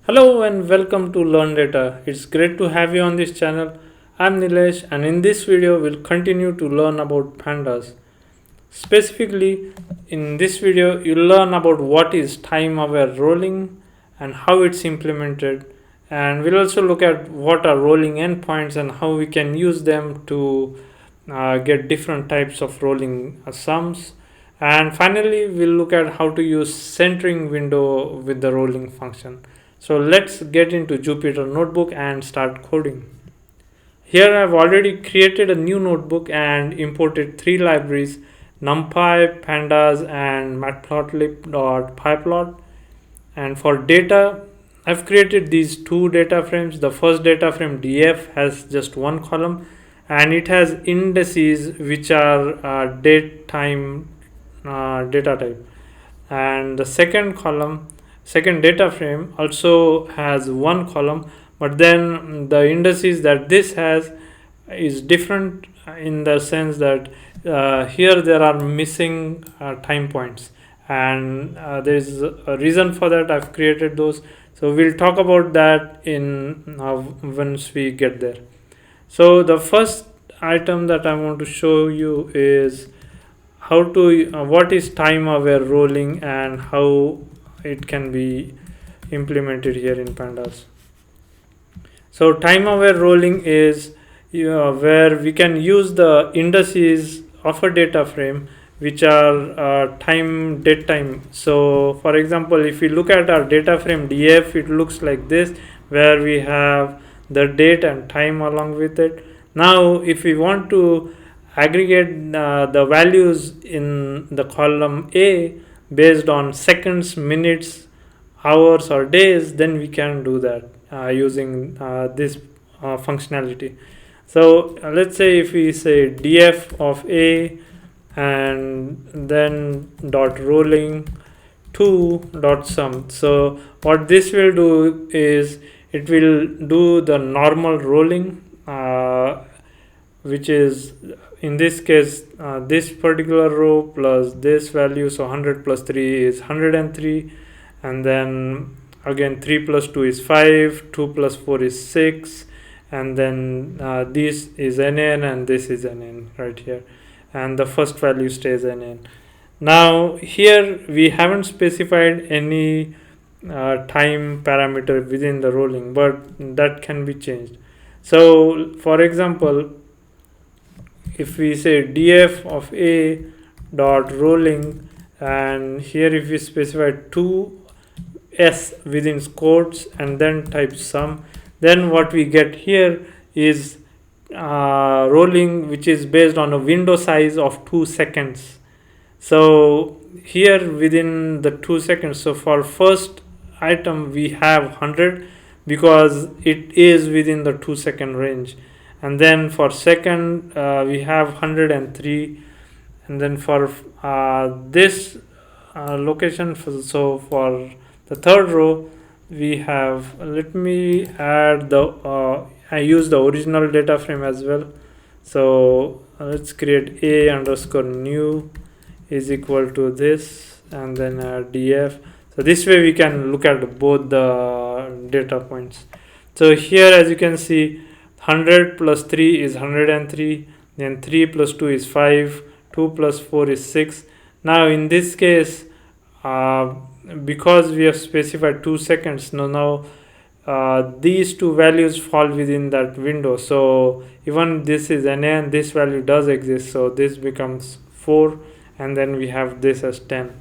Hello and welcome to Learn Data. It's great to have you on this channel. I'm Nilesh, and in this video we'll continue to learn about pandas. Specifically, in this video you'll learn about what is time aware rolling and how it's implemented, and we'll also look at what are rolling endpoints and how we can use them to get different types of rolling sums. And finally, we'll look at how to use centering window with the rolling function. So let's get into Jupyter Notebook and start coding. Here I've already created a new notebook and imported three libraries: NumPy, Pandas, and matplotlib.pyplot. And for data, I've created these two data frames. The first data frame df has just one column, and it has indices which are date time data type. And the second data frame also has one column, but then the indices that this has is different in the sense that here there are missing time points, and there is a reason for that. I've created those, so we'll talk about that in once we get there. So the first item that I want to show you is how to what is time aware rolling and how it can be implemented here in pandas. So time aware rolling is where we can use the indices of a data frame which are date time. So for example, if we look at our data frame df, it looks like this, where we have the date and time along with it. Now if we want to aggregate the values in the column A based on seconds, minutes, hours, or days, then we can do that using this functionality. So let's say if we say df of A and then dot rolling 2 dot sum. So what this will do is it will do the normal rolling, which is in this case this particular row plus this value. So 100 plus 3 is 103, and then again 3 plus 2 is 5, 2 plus 4 is 6, and then this is nn and this is nn right here, and the first value stays nn. Now here we haven't specified any time parameter within the rolling, but that can be changed. So for example, if we say df of A dot rolling, and here if we specify 2s within quotes and then type sum, then what we get here is rolling which is based on a window size of 2 seconds. So here within the 2 seconds, so for first item we have 100 because it is within the 2-second range, and then for second we have 103, and then for this location, so for the third row we have, let me add the I use the original data frame as well. So let's create a underscore new is equal to this, and then df. So this way we can look at both the data points. So here as you can see, 100 plus 3 is 103, then 3 plus 2 is 5, 2 plus 4 is 6. Now in this case, because we have specified 2 seconds, now these two values fall within that window. So even this is NA and this value does exist, so this becomes 4, and then we have this as 10.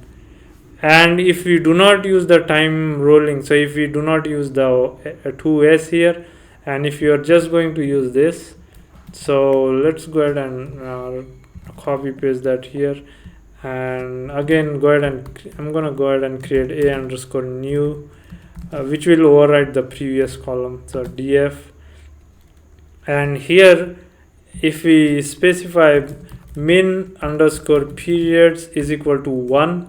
And if we do not use the time rolling, so if we do not use the 2s here, and if you are just going to use this, so let's go ahead and copy paste that here, and again go ahead and I'm gonna go ahead and create a underscore new, which will override the previous column. So df, and here if we specify min underscore periods is equal to 1,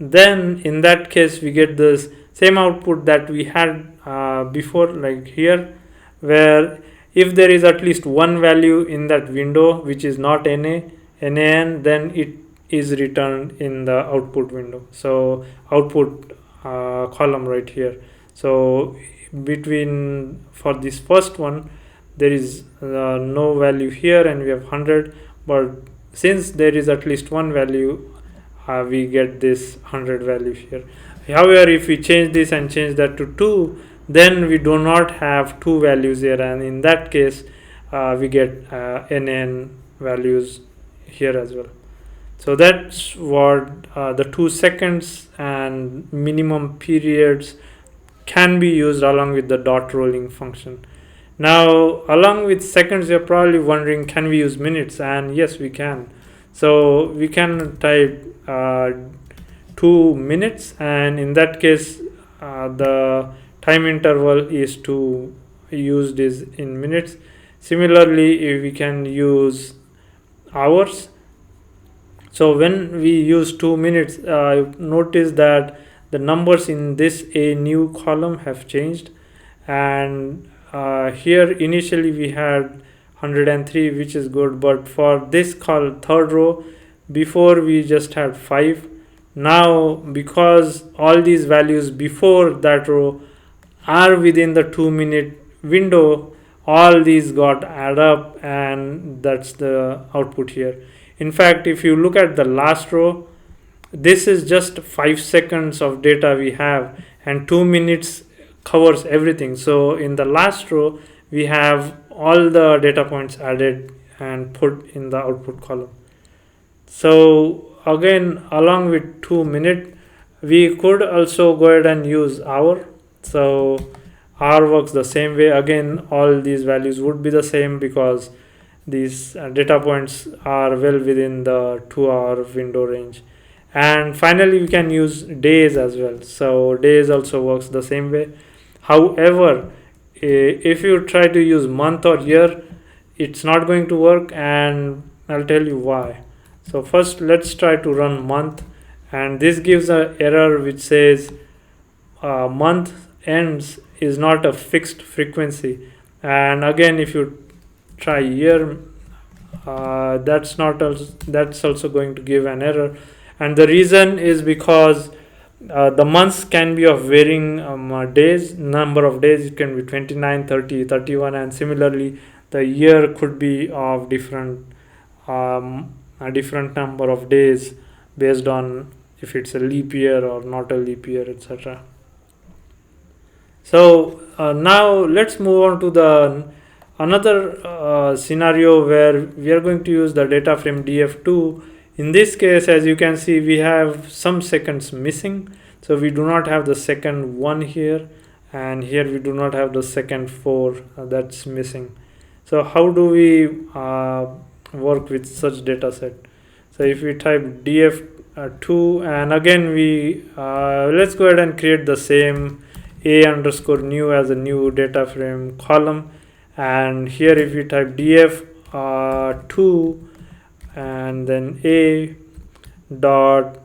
then in that case we get this same output that we had before, like here, where if there is at least one value in that window which is not nan, then it is returned in the output window, so output column right here. So between, for this first one, there is no value here and we have 100, but since there is at least one value, we get this 100 value here. However, if we change this and change that to 2, then we do not have two values here, and in that case we get NaN values here as well. So that's what the 2 seconds and minimum periods can be used along with the dot rolling function. Now, along with seconds, you're probably wondering, can we use minutes? And yes, we can. So we can type 2 minutes, and in that case the time interval is to used is in minutes. Similarly, if we can use hours. So when we use 2 minutes, notice that the numbers in this a new column have changed, and here initially we had 103, which is good, but for this third row, before we just had 5. Now because all these values before that row are within the 2-minute window, all these got add up, and that's the output here. In fact, if you look at the last row, this is just 5 seconds of data we have, and 2 minutes covers everything. So in the last row, we have all the data points added and put in the output column. So again, along with 2 minute, we could also go ahead and use hour. So hour works the same way. Again, all these values would be the same because these data points are well within the 2-hour window range. And finally, we can use days as well. So days also works the same way. However, if you try to use month or year, it's not going to work, and I'll tell you why. So first, let's try to run month, and this gives an error which says month ends is not a fixed frequency. And again, if you try year, that's also going to give an error, and the reason is because the months can be of varying number of days. It can be 29, 30, 31, and similarly the year could be of a different number of days based on if it's a leap year or not a leap year, etc. So now let's move on to the another scenario where we are going to use the DataFrame df2. In this case, as you can see, we have some seconds missing. So we do not have the second 1 here, and here we do not have the second 4 that's missing. So how do we work with such data set? So if we type df2, and again we let's go ahead and create the same a_new as a new data frame column, and here if we type df2 and then a dot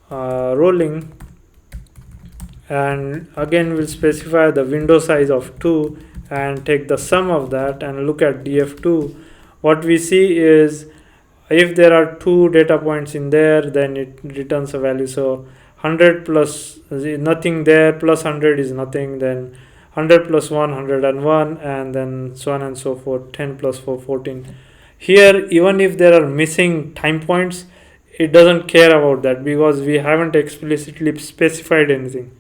rolling, and again we'll specify the window size of 2 and take the sum of that and look at df2. What we see is if there are 2 data points in there, then it returns a value. So 100 plus nothing there, plus 100 is nothing, then 100 plus 1, 101, and then so on and so forth. 10 plus 4, 14. Here, even if there are missing time points, it doesn't care about that because we haven't explicitly specified anything.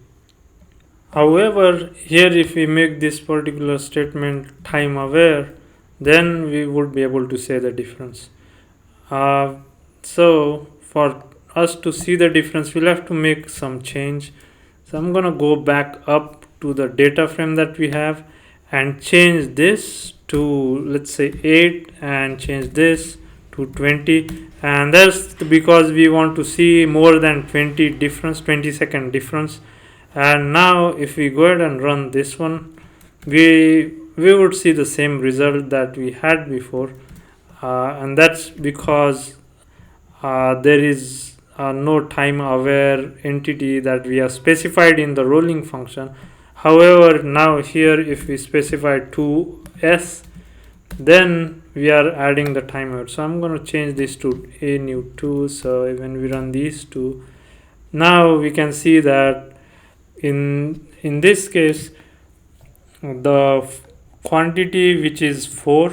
However, here if we make this particular statement time aware, then we would be able to say the difference. So for us to see the difference, we'll have to make some change. So I'm gonna go back up to the data frame that we have and change this to, let's say, 8, and change this to 20, and that's because we want to see more than 20-second difference. And now if we go ahead and run this one, we would see the same result that we had before, and that's because there is no time aware entity that we have specified in the rolling function. However, now here if we specify 2s, then we are adding the timer. So I'm going to change this to a new 2. So when we run these two, now we can see that in in this case the quantity which is 4,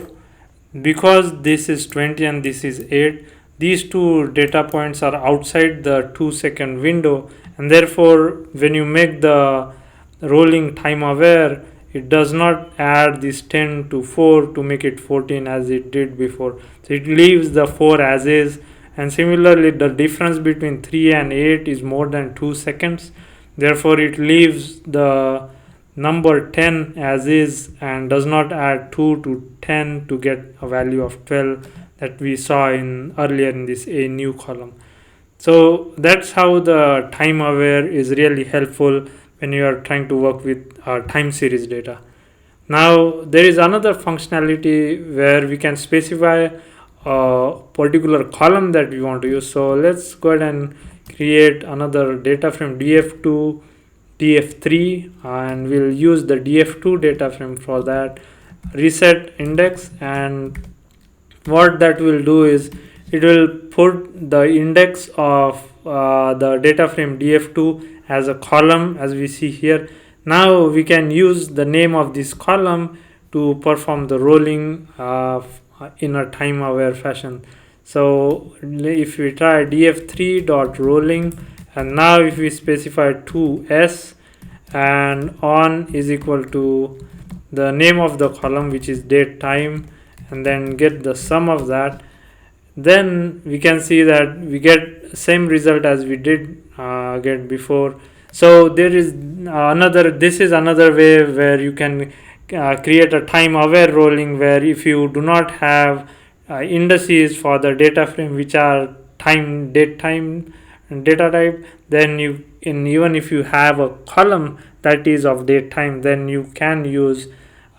because this is 20 and this is 8, these two data points are outside the 2-second window, and therefore when you make the rolling time aware, it does not add this 10 to 4 to make it 14 as it did before. So it leaves the 4 as is, and similarly the difference between 3 and 8 is more than 2 seconds, therefore it leaves the number 10 as is and does not add 2 to 10 to get a value of 12 that we saw in earlier in this a new column. So that's how the time aware is really helpful when you are trying to work with time series data. Now there is another functionality where we can specify a particular column that we want to use. So let's go ahead and create another data frame df2 df3, and we'll use the df2 data frame for that. Reset index, and what that will do is it will put the index of the data frame df2 as a column, as we see here. Now we can use the name of this column to perform the rolling in a time aware fashion. So if we try df3 dot rolling, and now if we specify 2s and on is equal to the name of the column, which is date time, and then get the sum of that, then we can see that we get same result as we did get before. So there is this is another way where you can create a time aware rolling, where if you do not have indices for the data frame which are time, date time and data type, then you even if you have a column that is of date time, then you can use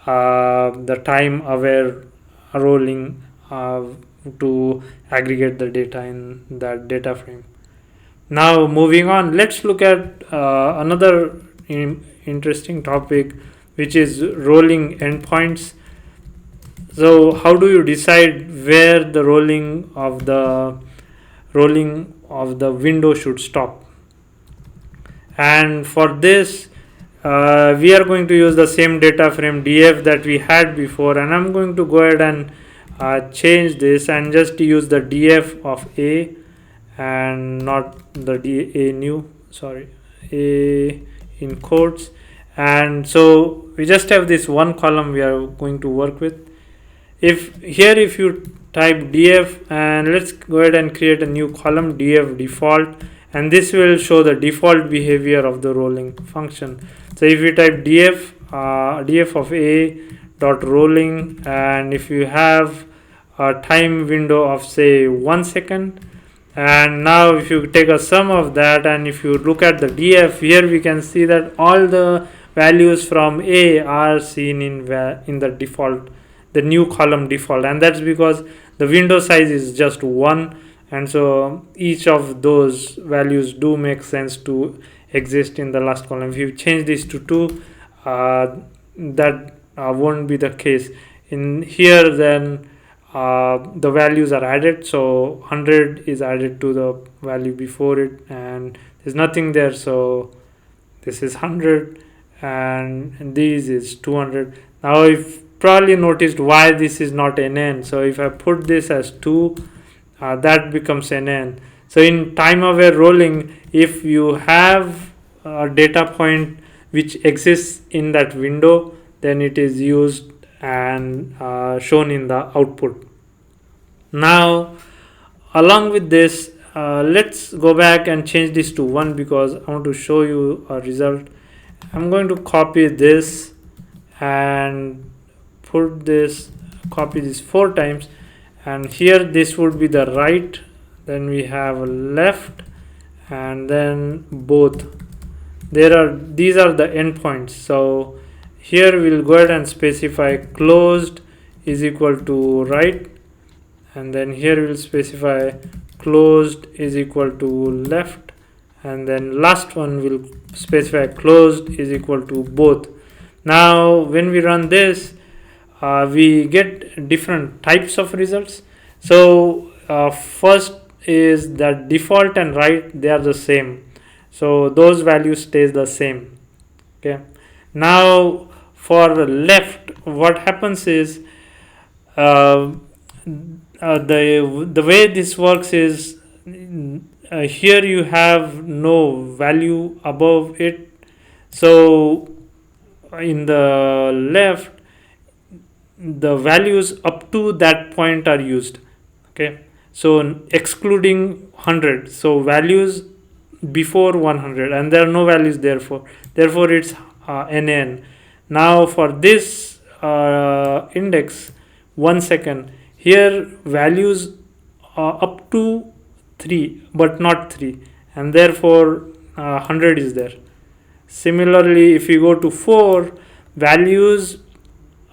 the time aware rolling to aggregate the data in that data frame. Now moving on, let's look at another interesting topic, which is rolling endpoints. So how do you decide where the rolling of the window should stop? And for this we are going to use the same data frame df that we had before, and I'm going to go ahead and change this and just use the df of a and not the a new, sorry, a in quotes. And so we just have this one column we are going to work with. If you type df, and let's go ahead and create a new column df default, and this will show the default behavior of the rolling function. So if you type df of a dot rolling, and if you have a time window of say 1 second, and now if you take a sum of that, and if you look at the df here, we can see that all the values from a are seen in the default, the new column default, and that's because the window size is just 1, and so each of those values do make sense to exist in the last column. If you change this to 2, that won't be the case in here. Then the values are added, so 100 is added to the value before it, and there's nothing there, so this is 100 and this is 200. Now you've probably noticed why this is not NN. So if I put this as 2, that becomes NN. So in time aware rolling, if you have a data point which exists in that window, then it is used and shown in the output. Now along with this, let's go back and change this to 1 because I want to show you a result. I'm going to copy this and copy this 4 times, and here this would be the right, then we have a left, and then both. These are the endpoints. So here we'll go ahead and specify closed is equal to right, and then here we'll specify closed is equal to left, and then last one will specify closed is equal to both. Now when we run this, we get different types of results. So first is that default and right, they are the same, so those values stays the same. Okay, now for left, what happens is uh, the way this works is here you have no value above it, so in the left the values up to that point are used. Okay, so excluding 100, so values before 100, and there are no values, therefore it's NaN. Now for this index, 1 second, here values up to 3 but not 3, and therefore 100 is there. Similarly, if you go to 4, values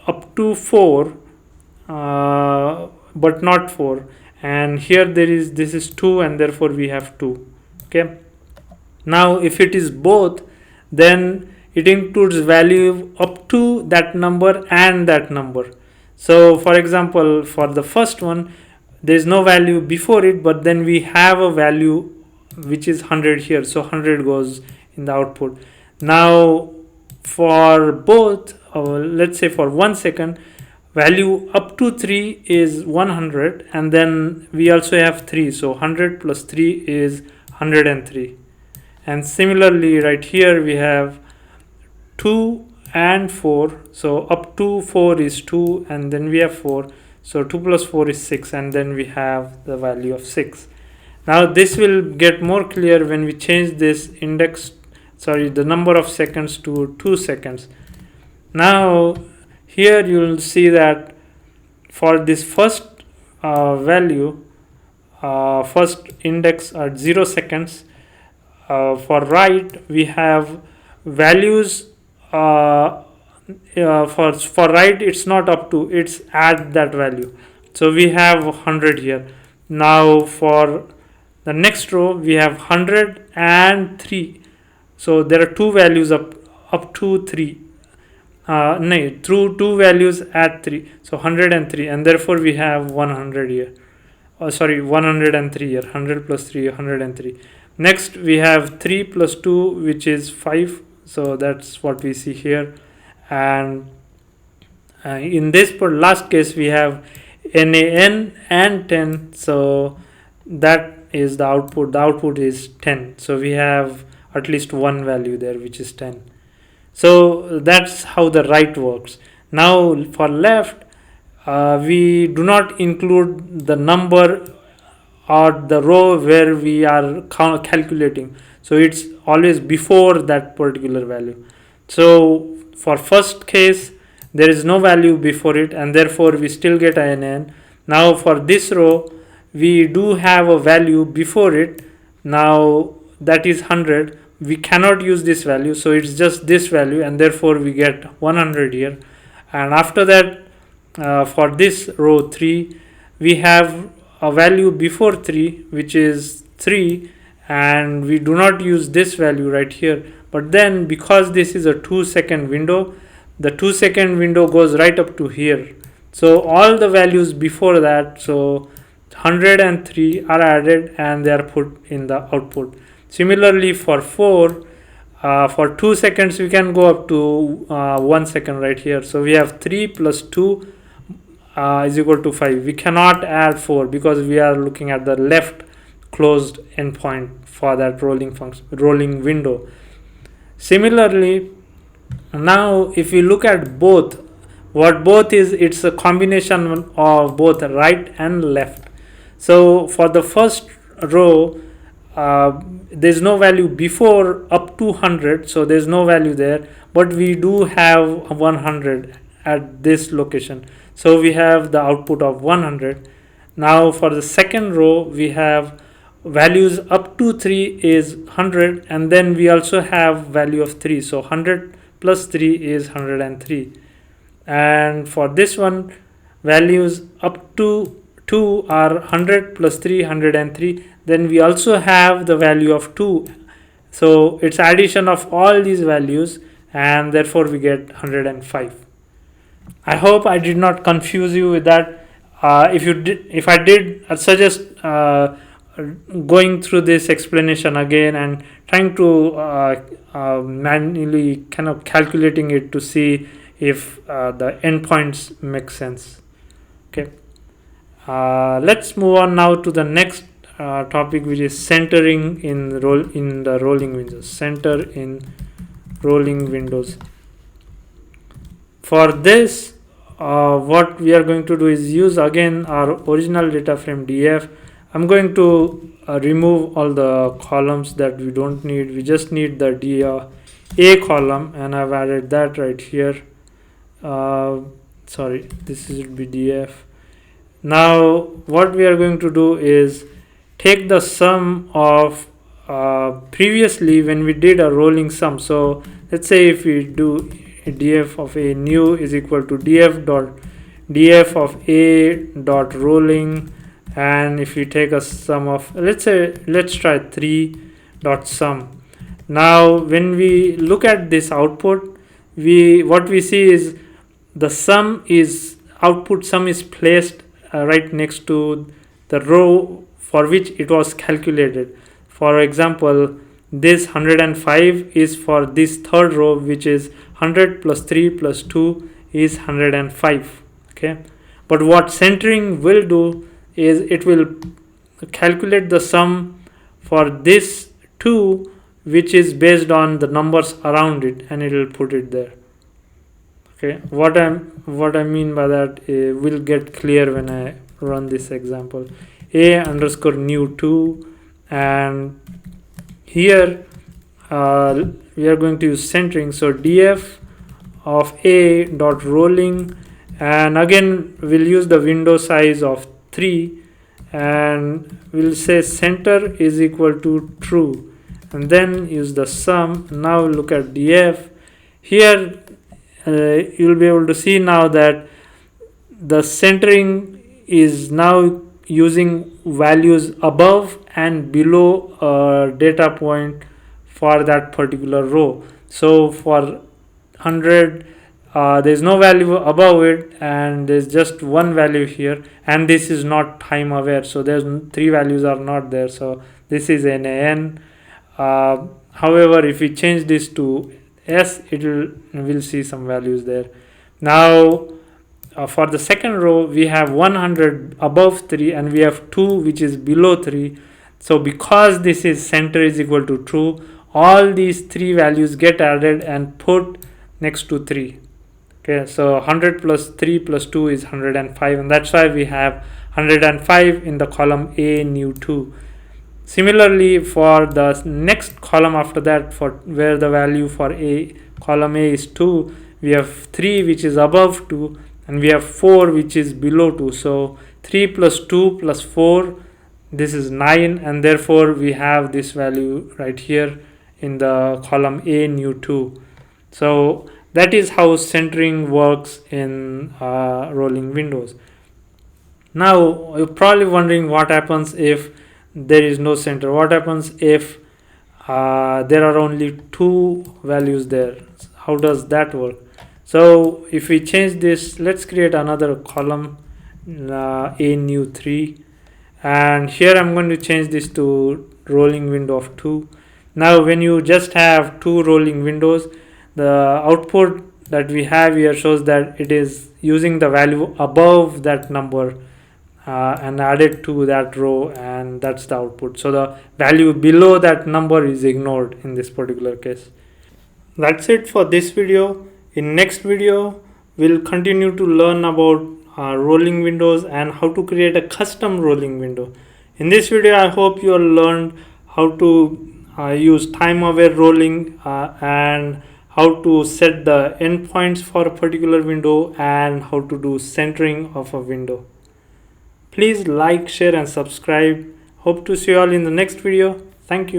up to 4 but not 4, and here this is 2, and therefore we have 2. Okay, now if it is both, then it includes value up to that number and that number. So for example, for the first one, there is no value before it, but then we have a value which is 100 here, so 100 goes in the output. Now for both, let's say for 1 second, value up to 3 is 100, and then we also have 3, so 100 plus 3 is 103. And similarly right here we have 2 and 4, so up to 4 is 2, and then we have 4, so 2 plus 4 is 6, and then we have the value of 6. Now this will get more clear when we change this index, the number of seconds to 2 seconds. Now here you will see that for this first value, first index at 0 seconds, for right we have values for right it's not up to, it's at that value, so we have 100 here. Now for the next row we have 100 and 3, so there are two values up to 3, through two values at 3, so 103, and therefore we have 100 here, 103 here, 100 plus 3, 103. Next we have 3 plus 2, which is 5, so that's what we see here. And in this last case we have NaN and 10, so that is the output is 10, so we have at least one value there, which is 10. So that's how the right works. Now for left, we do not include the number or the row where we are calculating, so it's always before that particular value. So for first case there is no value before it, and therefore we still get NaN. Now for this row we do have a value before it, now that is 100, we cannot use this value, so it's just this value, and therefore we get 100 here. And after that, for this row 3, we have a value before 3, which is 3, and we do not use this value right here. But then because this is a 2-second window, the 2-second window goes right up to here, so all the values before that, so 100 and 3 are added and they are put in the output. Similarly for 4, for 2 seconds we can go up to 1 second right here, so we have 3 plus 2 is equal to 5. We cannot add 4 because we are looking at the left closed endpoint for that rolling window. Similarly, now if we look at both, what both is, it's a combination of both right and left. So for the first row, there's no value before up to 100, so there's no value there, but we do have 100 at this location, so we have the output of 100. Now for the second row we have values up to 3 is 100, and then we also have value of 3, so 100 plus 3 is 103. And for this one, values up to 2 are 100 plus 3, 103. Then we also have the value of 2, so it's addition of all these values, and therefore we get 105. I hope I did not confuse you with that. If I did, I suggest going through this explanation again and trying to manually kind of calculating it to see if the endpoints make sense. Okay, let's move on now to the next topic, which is centering in the rolling windows. Center in rolling windows. For this, what we are going to do is use again our original data frame df. I'm going to remove all the columns that we don't need. We just need the a column, and I've added that right here. Sorry, this should be df. Now what we are going to do is take the sum of previously when we did a rolling sum. So let's say if we do df of a new is equal to df of a dot rolling, and if you take a sum of, let's try 3 dot sum. Now when we look at this output, what we see is the sum is output sum is placed right next to the row for which it was calculated. For example, this 105 is for this third row, which is 100 plus 3 plus 2 is 105. Okay, but what centering will do is it will calculate the sum for this 2, which is based on the numbers around it, and it will put it there. Okay, what I mean by that will get clear when I run this example. A underscore new 2, and here we are going to use centering. So df of a dot rolling, and again we'll use the window size of 3, and we'll say center is equal to true, and then use the sum. Now look at df. Here you'll be able to see now that the centering is now using values above and below a data point for that particular row. So for 100 there's no value above it, and there's just one value here, and this is not time aware, so there's 3 values are not there, so this is NaN. However, if we change this to S, we'll see some values there. Now for the second row, we have 100 above 3 and we have 2 which is below 3. So because this is center is equal to true, all these 3 values get added and put next to 3. Okay, so 100 plus 3 plus 2 is 105, and that's why we have 105 in the column A new 2. Similarly, for the next column after that, for where the value for column A is 2, we have 3 which is above 2, and we have 4 which is below 2. So 3 plus 2 plus 4, this is 9, and therefore we have this value right here in the column A new 2. So that is how centering works in rolling windows. Now you're probably wondering what happens if there is no center. What happens if there are only 2 values there? How does that work? So if we change this, let's create another column A new 3, and here I'm going to change this to rolling window of 2. Now when you just have 2 rolling windows, the output that we have here shows that it is using the value above that number and added to that row, and that's the output. So the value below that number is ignored in this particular case. That's it for this video. In next video, we'll continue to learn about rolling windows and how to create a custom rolling window. In this video, I hope you all learned how to use time aware rolling and how to set the endpoints for a particular window and how to do centering of a window. Please like, share and subscribe. Hope to see you all in the next video. Thank you.